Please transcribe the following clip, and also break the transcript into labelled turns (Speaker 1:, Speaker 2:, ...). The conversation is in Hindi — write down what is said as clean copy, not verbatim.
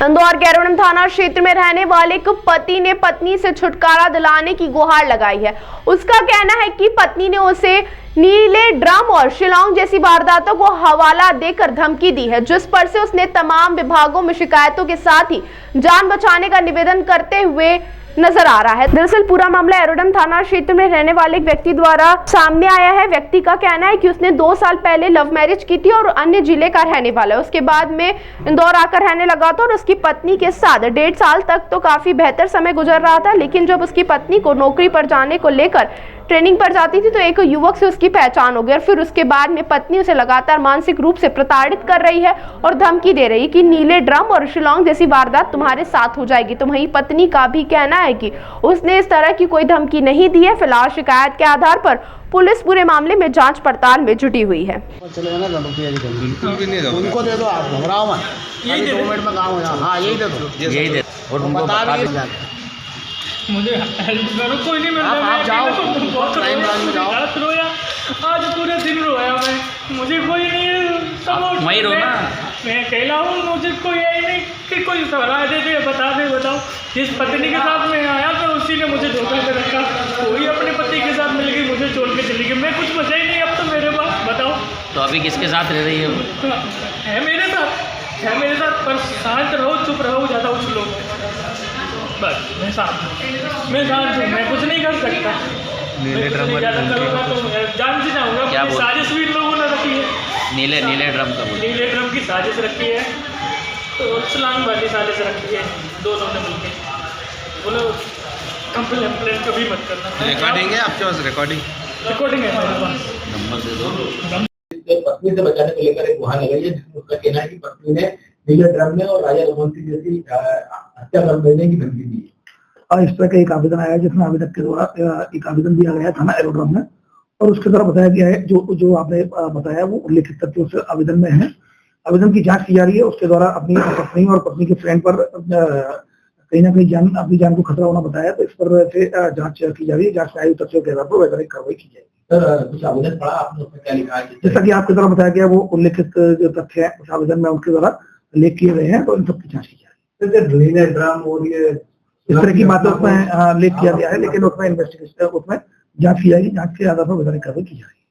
Speaker 1: इंदौर के एरोडम थाना क्षेत्र में रहने वाले एक पति ने पत्नी से छुटकारा दिलाने की गुहार लगाई है। उसका कहना है कि पत्नी ने उसे नीले ड्रम और शिलांग जैसी वारदातों को हवाला देकर धमकी दी है, जिस पर से उसने तमाम विभागों में शिकायतों के साथ ही जान बचाने का निवेदन करते हुए नजर आ रहा है। दरअसल पूरा मामला एरोडम थाना क्षेत्र में रहने वाले एक व्यक्ति द्वारा सामने आया है। व्यक्ति का कहना है कि उसने 2 साल पहले लव मैरिज की थी और अन्य जिले का रहने वाला है। उसके बाद में इंदौर आकर रहने लगा था और उसकी पत्नी के साथ 1.5 साल तक तो काफी बेहतर समय गुजर रहा था, लेकिन जब उसकी पत्नी को नौकरी पर जाने को लेकर ट्रेनिंग पर जाती थी तो एक युवक से उसकी पहचान हो गई और फिर उसके बाद में पत्नी उसे लगातार मानसिक रूप से प्रताड़ित कर रही है और धमकी दे रही है कि नीले ड्रम और शिलांग जैसी वारदात तुम्हारे साथ हो जाएगी। तो वहीं पत्नी का भी कहना है कि उसने इस तरह की कोई धमकी नहीं दी है। फिलहाल शिकायत के आधार पर पुलिस पूरे मामले में जांच पड़ताल में जुटी हुई है।
Speaker 2: उनको दे दो, आप घबराओ मत, यही 2 मिनट में काम हो जाए। हाँ यही दे दो, यही दे और उनको बता दीजिए।
Speaker 3: मुझे हेल्प करो, कोई नहीं।
Speaker 2: आप जाओ,
Speaker 3: बहुत रोया, आज पूरे दिन रोया मैं। मुझे कोई नहीं है, सब वही रोना। मैं अकेला हूँ, मुझे कोई है नहीं कि कोई सलाह दे दे, बता दे। बताओ, जिस पत्नी के साथ मैं आया तो उसी ने मुझे धोखा कर रखा। कोई अपने पति के साथ मिल गई, मुझे छोड़ के चली गई। मैं कुछ बचा ही नहीं अब तो मेरे पास। बताओ
Speaker 4: तो अभी किसके साथ रह रही है वो?
Speaker 3: है मेरे साथ, पर शांत रहो, चुप रहो, ज़्यादा उछलो बस। मैं शांत हूँ, मैं कुछ नहीं कर सकता।
Speaker 4: नीले ड्रम
Speaker 3: तो जान से जाऊँगा।
Speaker 4: क्या
Speaker 3: साजिश भी लोगों ने रखी है।
Speaker 4: नीले ड्रम का बोल,
Speaker 3: नीले ड्रम की साजिश रखी है, तो शिलांग वाली साजिश रखी है, दोनों ने मिलकर। बोलो कंप्लेंट कभी मत करना।
Speaker 5: रिकॉर्डिंग है आपके पास?
Speaker 3: रिकॉर्डिंग है मेरे पास।
Speaker 4: नंबर दे दो।
Speaker 2: पत्नी से बचाने को लेकर एक गुहार लगाई है, जिसमें उसका कहना है कि पत्नी ने नीले ड्रम में और राजा रघुवंशी जैसी हत्या कर देने की धमकी दी है। और इस तरह का एक आवेदन आया है, जिसमें आवेदक के द्वारा एक आवेदन दिया गया है थाना एरोड्रम में, और उसके द्वारा बताया गया है जो आपने बताया वो उल्लेखित तथ्य उस आवेदन में है। आवेदन की जांच की जा रही है। उसके द्वारा अपनी पत्नी और पत्नी के फ्रेंड पर कहीं ना कहीं अपनी जान को खतरा होना बताया, तो इस पर से जांच की जा रही है। जांच में आई तथ्यों के आधार पर वैधानिक कार्रवाई की जाएगी। कुछ आवेदन पढ़ा आपने, उसमें क्या लिखा है? जैसा कि आपके द्वारा बताया गया, वो उल्लेखित जो तथ्य है उस आवेदन में उनके द्वारा उल्लेख किए गए हैं, तो इन सबकी जांच की जा रही है। नीले ड्रम और ये इस तरह की बातों में उल्लेख किया गया है, लेकिन उसमें इन्वेस्टिगेशन, उसमें जांच की जाएगी। जांच के आधार पर वैधानिक कार्रवाई की जाएगी।